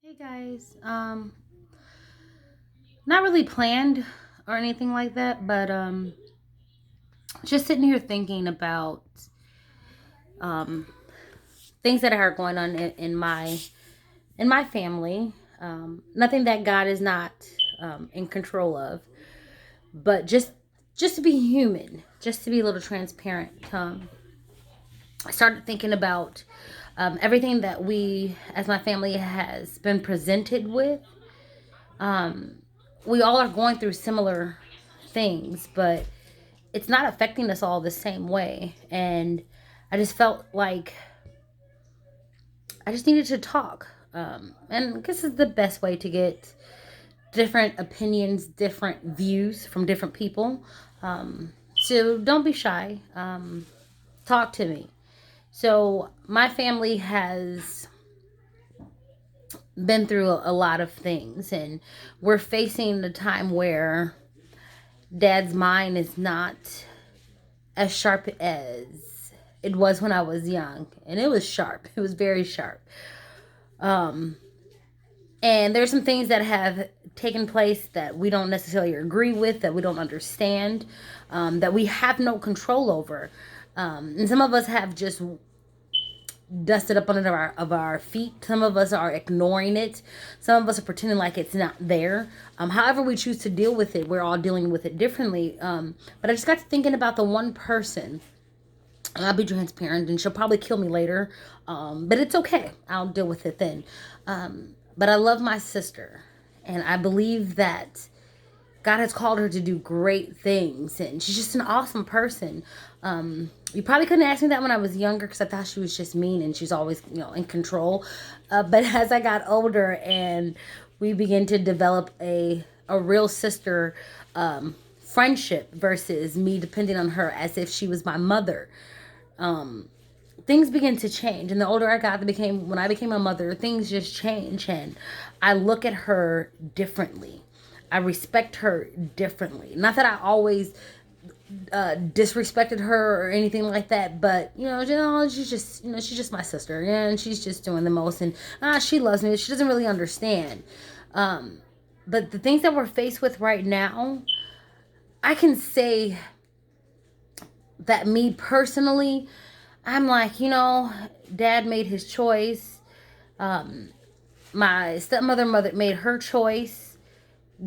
Hey guys, not really planned or anything like that, but just sitting here thinking about um things that are going on in my family. Nothing that God is not in control of, but just to be human, just to be a little transparent. I started thinking about everything that we, as my family, has been presented with. Um, we all are going through similar things, but it's not affecting us all the same way. And I just felt like I just needed to talk. And I guess is the best way to get different opinions, different views from different people. So don't be shy. Talk to me. So my family has been through a lot of things, and we're facing a time where dad's mind is not as sharp as it was when I was young. And it was sharp. It was very sharp. Um, and there's some things that have taken place that we don't necessarily agree with, that we don't understand, that we have no control over. And some of us have just dusted up under our feet. Some of us are ignoring it. Some of us are pretending like it's not there. However we choose to deal with it, we're all dealing with it differently. But I just got to thinking about the one person. I'll be transparent, and she'll probably kill me later. But it's okay. I'll deal with it then. But I love my sister, and I believe that God has called her to do great things, and she's just an awesome person. You probably couldn't ask me that when I was younger because I thought she was just mean and she's always, in control. But as I got older and we began to develop a real sister friendship versus me depending on her as if she was my mother, things began to change. And the older I got, when I became a mother, things just change, and I look at her differently. I respect her differently. Not that I always disrespected her or anything like that, but she's just my sister, and she's just doing the most, and she loves me. She doesn't really understand. But the things that we're faced with right now, I can say that me personally, I'm like, dad made his choice. My stepmother made her choice.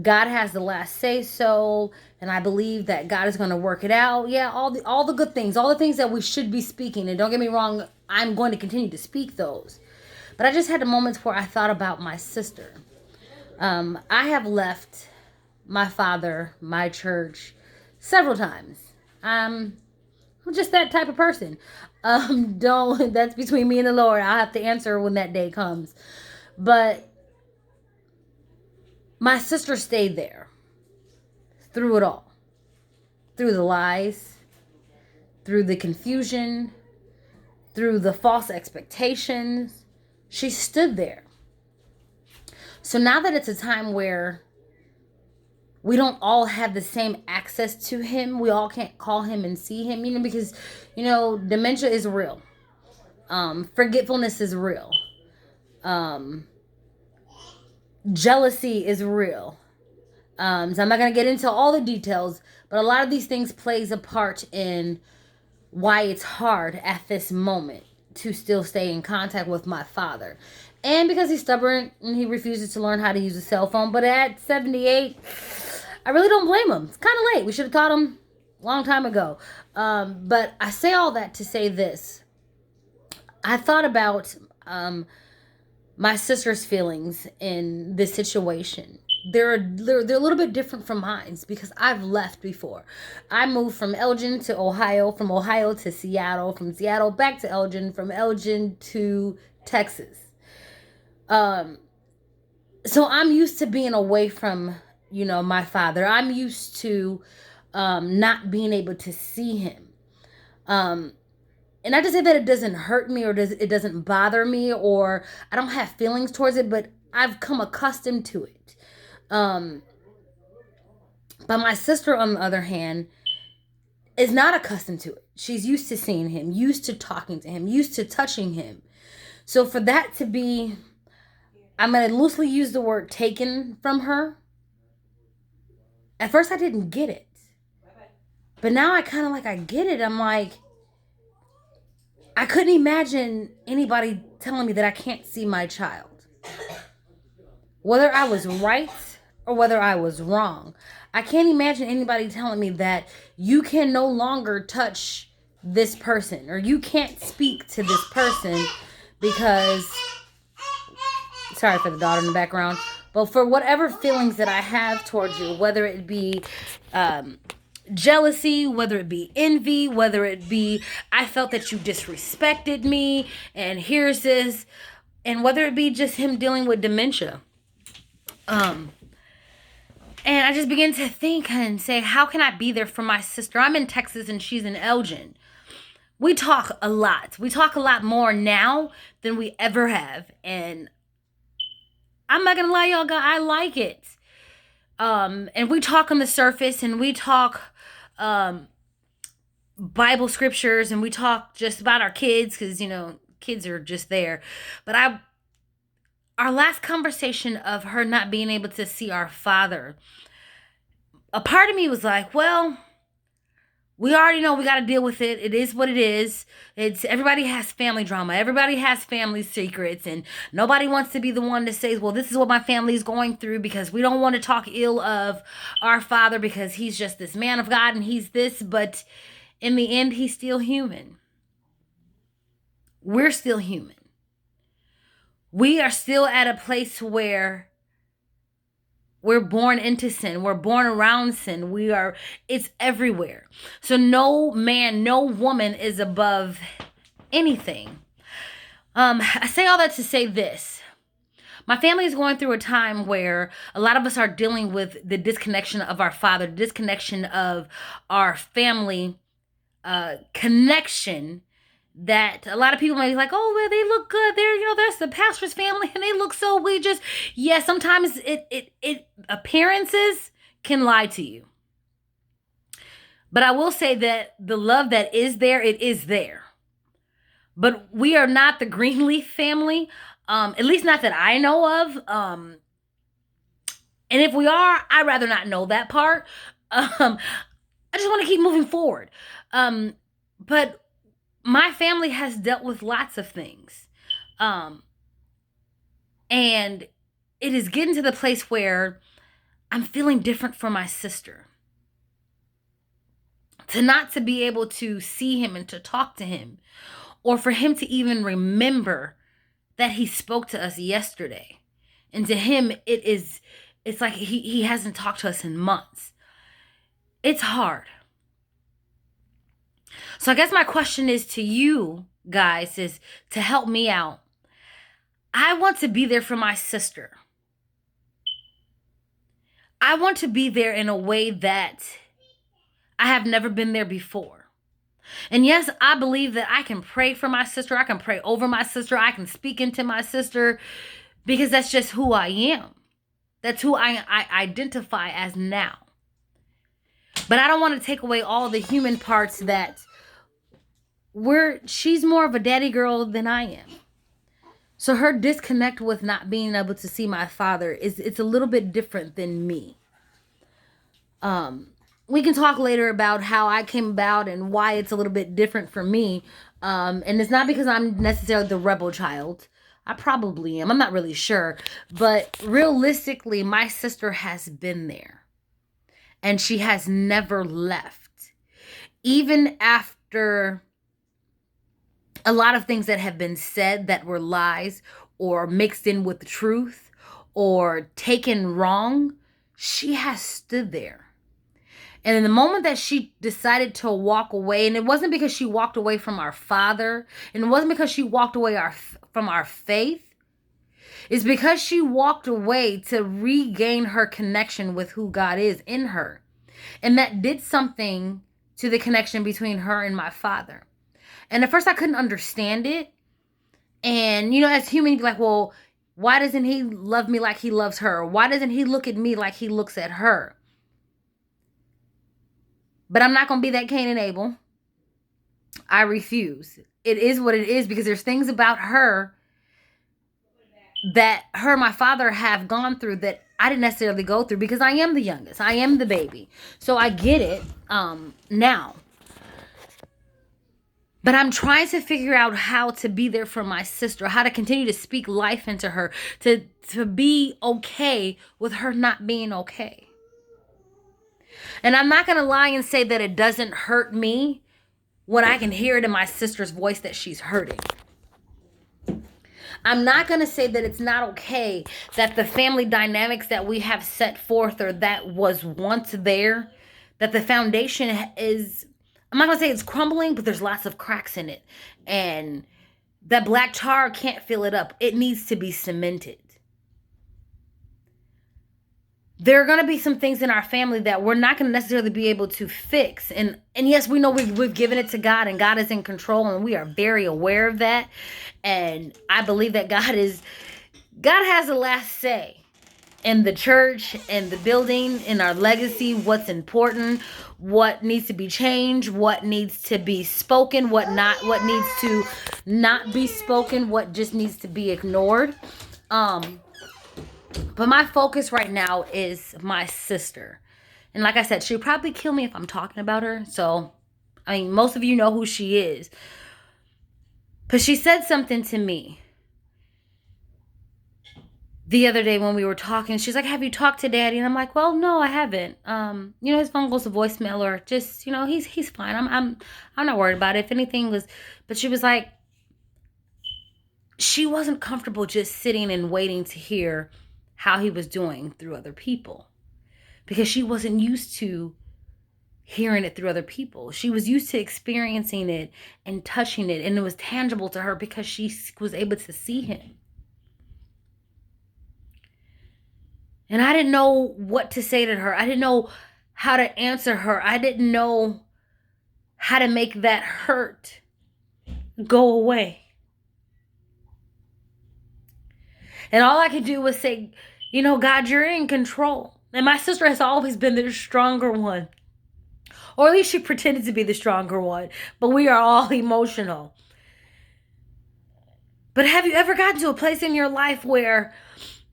God has the last say so, and I believe that God is going to work it out. Yeah, all the good things, all the things that we should be speaking. And don't get me wrong, I'm going to continue to speak those. But I just had a moment where I thought about my sister. I have left my father, my church, several times. I'm just that type of person. Don't That's between me and the Lord. I'll have to answer when that day comes. But my sister stayed there through it all, through the lies, through the confusion, through the false expectations. She stood there. So now that it's a time where we don't all have the same access to him, we all can't call him and see him, because, dementia is real. Forgetfulness is real. Um, Jealousy is real. So I'm not going to get into all the details, but a lot of these things plays a part in why it's hard at this moment to still stay in contact with my father. And because he's stubborn and he refuses to learn how to use a cell phone. But at 78, I really don't blame him. It's kind of late. We should have taught him a long time ago. But I say all that to say this. I thought about my sister's feelings in this situation. They're a little bit different from mine because I've left before. I moved from Elgin to Ohio, from Ohio to Seattle, from Seattle back to Elgin, from Elgin to Texas. Um, so I'm used to being away from, my father. I'm used to not being able to see him. Um, and not to say that it doesn't hurt me or it doesn't bother me or I don't have feelings towards it, but I've come accustomed to it. Um, but my sister, on the other hand, is not accustomed to it. She's used to seeing him, used to talking to him, used to touching him. So for that to be I'm going to loosely use the word taken from her. At first, I didn't get it. But now I kind of like, I get it. I'm like, I couldn't imagine anybody telling me that I can't see my child. Whether I was right or whether I was wrong. I can't imagine anybody telling me that you can no longer touch this person or you can't speak to this person because, sorry for the daughter in the background, but for whatever feelings that I have towards you, whether it be jealousy, whether it be envy, whether it be I felt that you disrespected me and here's this, and whether it be just him dealing with dementia. And I just began to think and say, how can I be there for my sister? I'm in Texas and she's in Elgin. We talk a lot. We talk a lot more now than we ever have. And I'm not going to lie, y'all, God, I like it. And we talk on the surface and we talk Bible scriptures and we talk just about our kids because, you know, kids are just there. But our last conversation of her not being able to see our father, a part of me was like, well, we already know we got to deal with it. It is what it is. Everybody has family drama. Everybody has family secrets, and nobody wants to be the one to say, well, this is what my family is going through because we don't want to talk ill of our father because he's just this man of God and he's this, but in the end, he's still human. We're still human. We are still at a place where we're born into sin. We're born around sin. It's everywhere. So no man, no woman is above anything. I say all that to say this. My family is going through a time where a lot of us are dealing with the disconnection of our father, disconnection of our family connection, that a lot of people may be like, oh, well, they look good. That's the pastor's family and they look so, sometimes it appearances can lie to you. But I will say that the love that is there, it is there. But we are not the Greenleaf family, at least not that I know of. And if we are, I'd rather not know that part. I just want to keep moving forward. But my family has dealt with lots of things. And it is getting to the place where I'm feeling different for my sister. To be able to see him and to talk to him, or for him to even remember that he spoke to us yesterday. And to him, it's like he hasn't talked to us in months. It's hard. So I guess my question is to you guys is to help me out. I want to be there for my sister. I want to be there in a way that I have never been there before. And yes, I believe that I can pray for my sister. I can pray over my sister. I can speak into my sister because that's just who I am. That's who I identify as now. But I don't want to take away all the human parts that she's more of a daddy girl than I am. So her disconnect with not being able to see my father it's a little bit different than me. We can talk later about how I came about and why it's a little bit different for me. And it's not because I'm necessarily the rebel child. I probably am. I'm not really sure. But realistically, my sister has been there. And she has never left. Even after a lot of things that have been said that were lies or mixed in with the truth or taken wrong, she has stood there. And in the moment that she decided to walk away, and it wasn't because she walked away from our father, and it wasn't because she walked away from our faith, it's because she walked away to regain her connection with who God is in her. And that did something to the connection between her and my father. And at first I couldn't understand it. And, as human, you'd be like, well, why doesn't he love me like he loves her? Why doesn't he look at me like he looks at her? But I'm not going to be that Cain and Abel. I refuse. It is what it is because there's things about her that her and my father have gone through that I didn't necessarily go through, because I am the youngest. I am the baby. So I get it now. But I'm trying to figure out how to be there for my sister, how to continue to speak life into her, to be okay with her not being okay. And I'm not going to lie and say that it doesn't hurt me when I can hear it in my sister's voice that she's hurting. I'm not going to say that it's not okay that the family dynamics that we have set forth, or that was once there, that the foundation is, I'm not going to say it's crumbling, but there's lots of cracks in it. And that black tar can't fill it up. It needs to be cemented. There are going to be some things in our family that we're not going to necessarily be able to fix. And yes, we know we've given it to God, and God is in control, and we are very aware of that. And I believe that God has the last say in the church, in the building, in our legacy, what's important, what needs to be changed, what needs to be spoken, what needs to not be spoken, what just needs to be ignored. But my focus right now is my sister. And like I said, she'll probably kill me if I'm talking about her. So, I mean, most of you know who she is. But she said something to me the other day when we were talking. She's like, have you talked to Daddy? And I'm like, well, no, I haven't. His phone goes to voicemail, or just, he's fine. I'm not worried about it. If anything was, but she was like, she wasn't comfortable just sitting and waiting to hear how he was doing through other people, because she wasn't used to hearing it through other people. She was used to experiencing it and touching it, and it was tangible to her because she was able to see him. And I didn't know what to say to her. I didn't know how to answer her. I didn't know how to make that hurt go away. And all I could do was say, God, you're in control. And my sister has always been the stronger one. Or at least she pretended to be the stronger one. But we are all emotional. But have you ever gotten to a place in your life where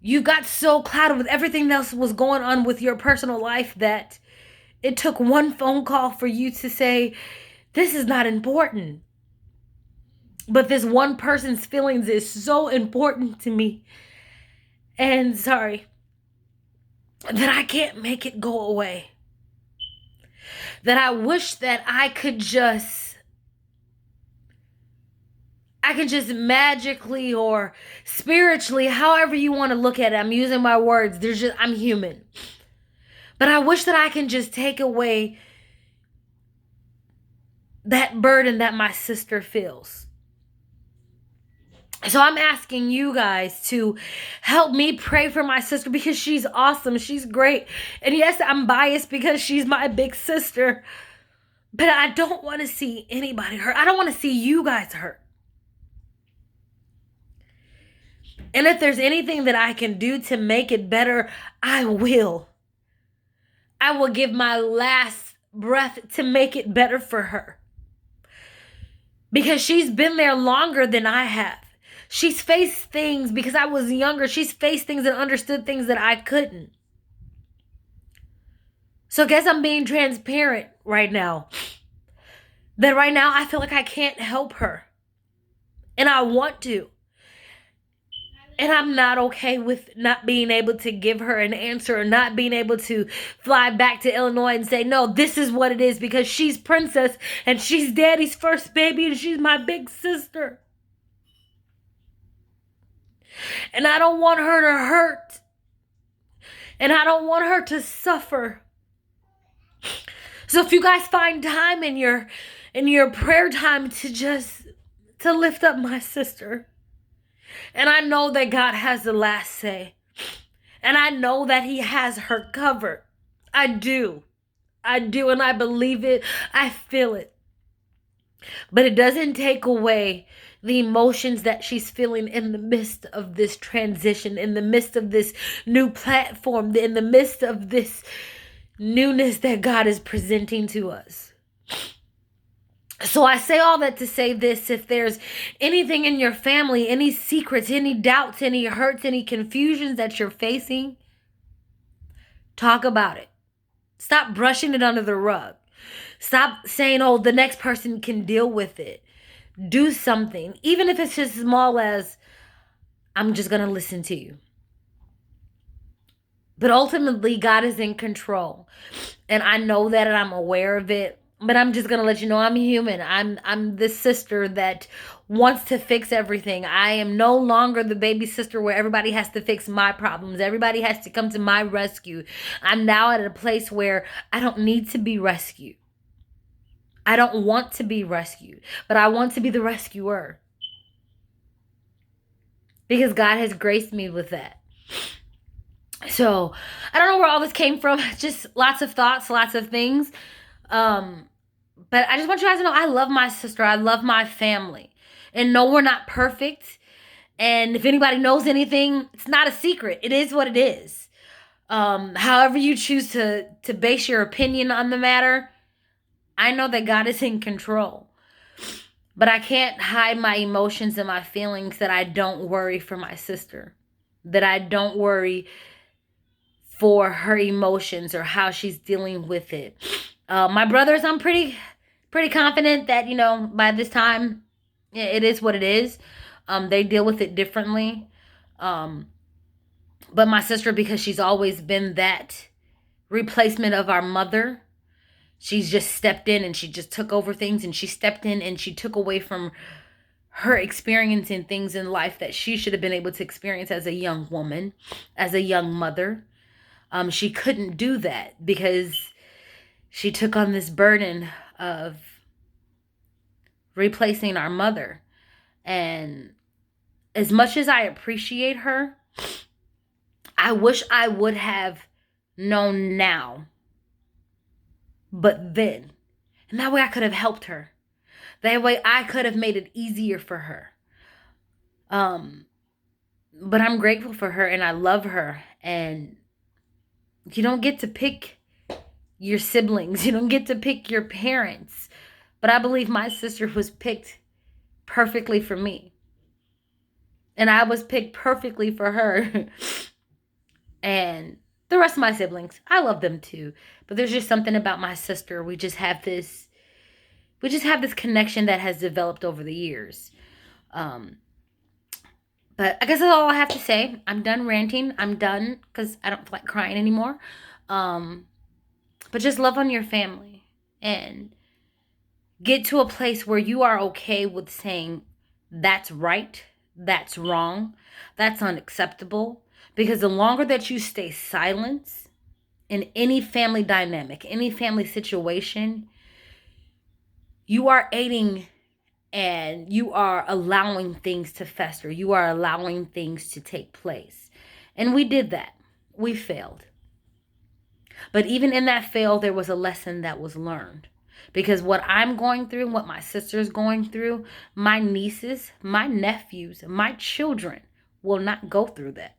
you got so clouded with everything else was going on with your personal life that it took one phone call for you to say, this is not important, but this one person's feelings is so important to me, and that I can't make it go away. That I wish that I could just magically or spiritually, however you want to look at it, I'm using my words, I'm human. But I wish that I can just take away that burden that my sister feels. So I'm asking you guys to help me pray for my sister, because she's awesome. She's great. And yes, I'm biased because she's my big sister. But I don't want to see anybody hurt. I don't want to see you guys hurt. And if there's anything that I can do to make it better, I will. I will give my last breath to make it better for her. Because she's been there longer than I have. She's faced things because I was younger. She's faced things and understood things that I couldn't. So I guess I'm being transparent right now. That right now I feel like I can't help her. And I want to. And I'm not okay with not being able to give her an answer, or not being able to fly back to Illinois and say, no, this is what it is, because she's Princess and she's Daddy's first baby and she's my big sister. And I don't want her to hurt. And I don't want her to suffer. So if you guys find time in your prayer time to lift up my sister. And I know that God has the last say. And I know that he has her covered. I do. And I believe it. I feel it. But it doesn't take away the emotions that she's feeling in the midst of this transition, in the midst of this new platform, in the midst of this newness that God is presenting to us. So I say all that to say this: if there's anything in your family, any secrets, any doubts, any hurts, any confusions that you're facing, talk about it. Stop brushing it under the rug. Stop saying, oh, the next person can deal with it. Do something, even if it's as small as, I'm just going to listen to you. But ultimately, God is in control. And I know that, and I'm aware of it. But I'm just gonna let you know I'm human. I'm this sister that wants to fix everything. I am no longer the baby sister where everybody has to fix my problems. Everybody has to come to my rescue. I'm now at a place where I don't need to be rescued. I don't want to be rescued, but I want to be the rescuer. Because God has graced me with that. So I don't know where all this came from. Just lots of thoughts, lots of things. But I just want you guys to know I love my sister. I love my family. And no, we're not perfect. And if anybody knows anything, it's not a secret. It is what it is. However you choose to base your opinion on the matter, I know that God is in control. But I can't hide my emotions and my feelings, that I don't worry for my sister. That I don't worry for her emotions or how she's dealing with it. My brothers, I'm pretty confident that, by this time, it is what it is. They deal with it differently. But my sister, because she's always been that replacement of our mother, she's just stepped in and she just took over things, and she stepped in and she took away from her experiencing things in life that she should have been able to experience as a young woman, as a young mother. She couldn't do that because she took on this burden of replacing our mother. And as much as I appreciate her, I wish I would have known now, but then. And that way I could have helped her. That way I could have made it easier for her. But I'm grateful for her and I love her. And you don't get to pick your siblings. You don't get to pick your parents. But I believe my sister was picked perfectly for me. And I was picked perfectly for her. And the rest of my siblings, I love them too. But there's just something about my sister. We just have this connection that has developed over the years. But I guess that's all I have to say. I'm done ranting. I'm done because I don't feel like crying anymore. But just love on your family and get to a place where you are okay with saying that's right, that's wrong, that's unacceptable. Because the longer that you stay silent in any family dynamic, any family situation, you are aiding and you are allowing things to fester. You are allowing things to take place. And we did that. We failed. But even in that fail, there was a lesson that was learned. Because what I'm going through, what my sister's going through, my nieces, my nephews, my children will not go through that.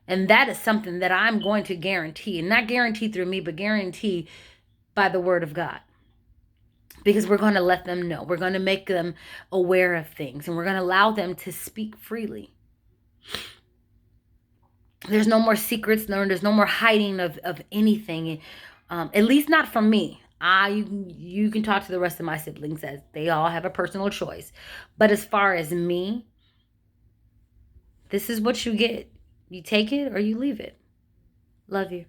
And that is something that I'm going to guarantee. And not guarantee through me, but guarantee by the word of God. Because we're going to let them know. We're going to make them aware of things. And we're going to allow them to speak freely. There's no more secrets. There's no more hiding of anything. At least not from me. You can talk to the rest of my siblings, as they all have a personal choice. But as far as me, this is what you get. You take it or you leave it. Love you.